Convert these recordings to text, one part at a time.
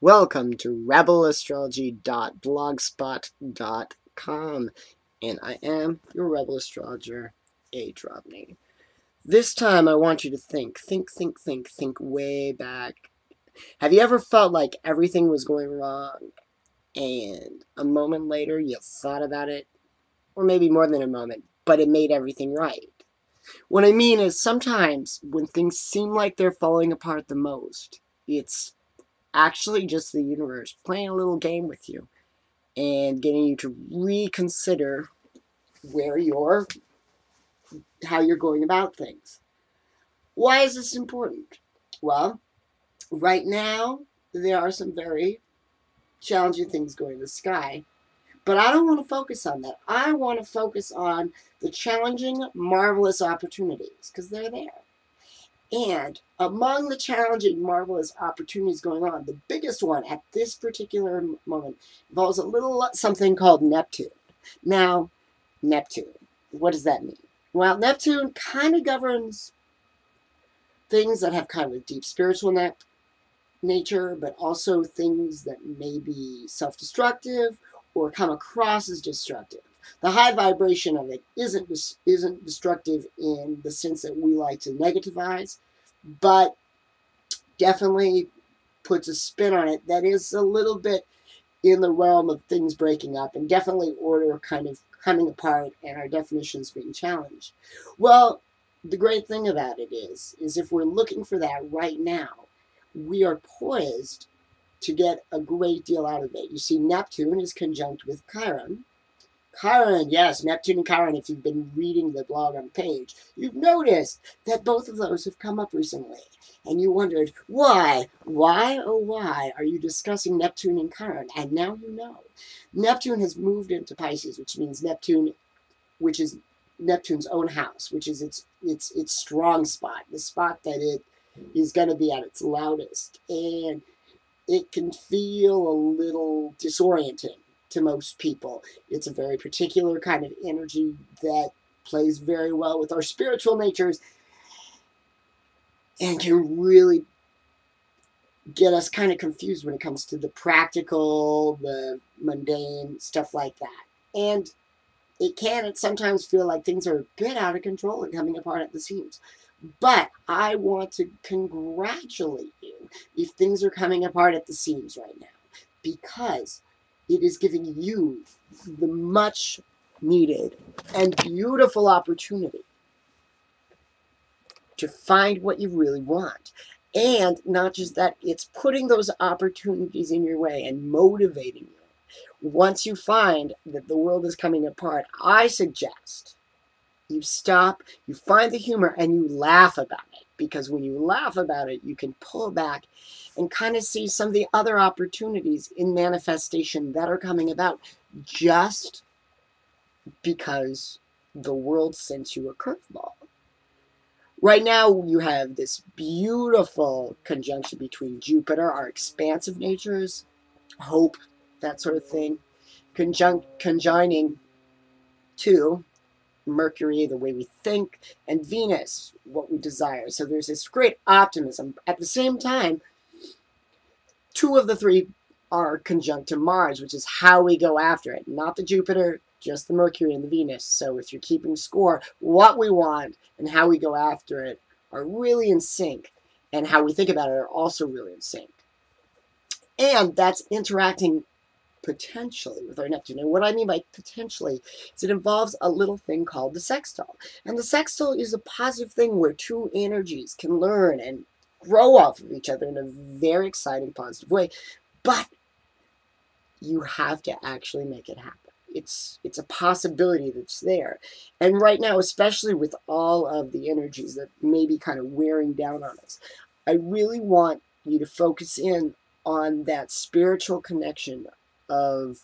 Welcome to rebelastrology.blogspot.com, and I am your rebel astrologer, A. Drobny. This time I want you to think way back. Have you ever felt like everything was going wrong, and a moment later you thought about it? Or maybe more than a moment, but it made everything right. What I mean is sometimes when things seem like they're falling apart the most, it's actually just the universe playing a little game with you and getting you to reconsider how you're going about things. Why is this important? Well, right now there are some very challenging things going in the sky, but I don't want to focus on that. I want to focus on the challenging, marvelous opportunities, because they're there. And among the challenging, marvelous opportunities going on, the biggest one at this particular moment involves a little something called Neptune. Now, Neptune, what does that mean? Well, Neptune kind of governs things that have kind of a deep spiritual nature, but also things that may be self-destructive or come across as destructive. The high vibration of it isn't destructive in the sense that we like to negativize, but definitely puts a spin on it that is a little bit in the realm of things breaking up, and definitely order kind of coming apart and our definitions being challenged. Well, the great thing about it is if we're looking for that right now, we are poised to get a great deal out of it. You see, Neptune is conjunct with Chiron. Chiron, yes, Neptune and Chiron, if you've been reading the blog on the page, you've noticed that both of those have come up recently. And you wondered, why? Why, oh why, are you discussing Neptune and Chiron? And now you know. Neptune has moved into Pisces, which means Neptune, which is Neptune's own house, which is its strong spot, the spot that it is going to be at its loudest. And it can feel a little disorienting to most people. It's a very particular kind of energy that plays very well with our spiritual natures and can really get us kind of confused when it comes to the practical, the mundane, stuff like that. And it can sometimes feel like things are a bit out of control and coming apart at the seams. But I want to congratulate you if things are coming apart at the seams right now, because it is giving you the much needed and beautiful opportunity to find what you really want. And not just that, it's putting those opportunities in your way and motivating you. Once you find that the world is coming apart, I suggest you stop, you find the humor, and you laugh about it. Because when you laugh about it, you can pull back and kind of see some of the other opportunities in manifestation that are coming about just because the world sends you a curveball. Right now, you have this beautiful conjunction between Jupiter, our expansive natures, hope, that sort of thing, conjoining to Mercury, the way we think, and Venus, what we desire. So there's this great optimism. At the same time, two of the three are conjunct to Mars, which is how we go after it. Not the Jupiter, just the Mercury and the Venus. So if you're keeping score, what we want and how we go after it are really in sync, and how we think about it are also really in sync. And that's interacting potentially with our Neptune. And what I mean by potentially is it involves a little thing called the sextile. And the sextile is a positive thing where two energies can learn and grow off of each other in a very exciting, positive way. But you have to actually make it happen. It's a possibility that's there. And right now, especially with all of the energies that may be kind of wearing down on us, I really want you to focus in on that spiritual connection of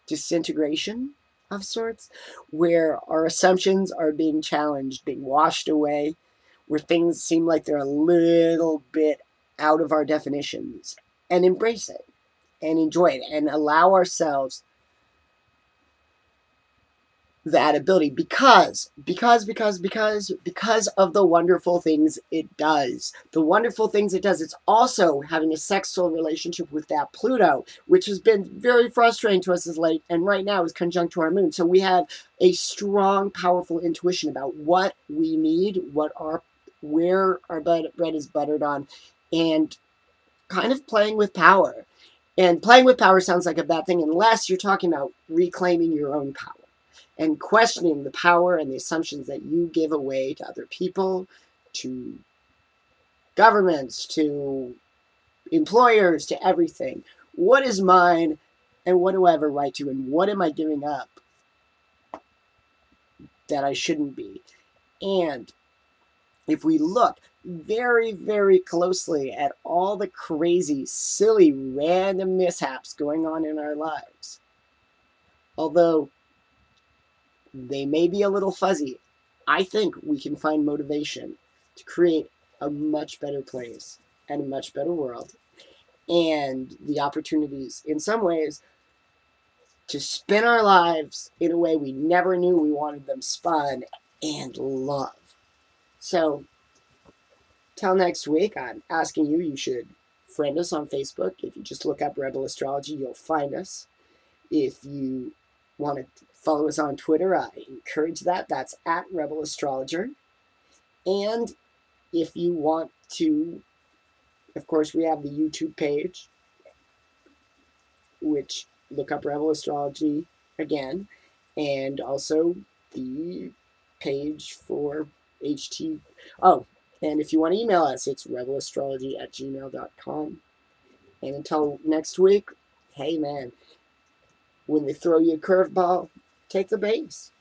disintegration of sorts, where our assumptions are being challenged, being washed away, where things seem like they're a little bit out of our definitions, and embrace it and enjoy it and allow ourselves that ability because of the wonderful things it does. The wonderful things it does. It's also having a sextile relationship with that Pluto, which has been very frustrating to us as late, and right now is conjunct to our moon. So we have a strong, powerful intuition about what we need, where our bread is buttered on, and kind of playing with power. And playing with power sounds like a bad thing unless you're talking about reclaiming your own power and questioning the power and the assumptions that you give away to other people, to governments, to employers, to everything. What is mine and what do I have a right to, and what am I giving up that I shouldn't be? And if we look very, very closely at all the crazy, silly, random mishaps going on in our lives, although they may be a little fuzzy, I think we can find motivation to create a much better place and a much better world, and the opportunities, in some ways, to spin our lives in a way we never knew we wanted them spun, and love. So, till next week, I'm asking you, you should friend us on Facebook. If you just look up Rebel Astrology, you'll find us. If you want to follow us on Twitter, I encourage that. That's at Rebel Astrologer. And if you want to, of course, we have the YouTube page, which look up Rebel Astrology again, and also the page for HT. Oh, and if you want to email us, it's rebelastrology@gmail.com. And until next week, hey man, when they throw you a curveball, take the base.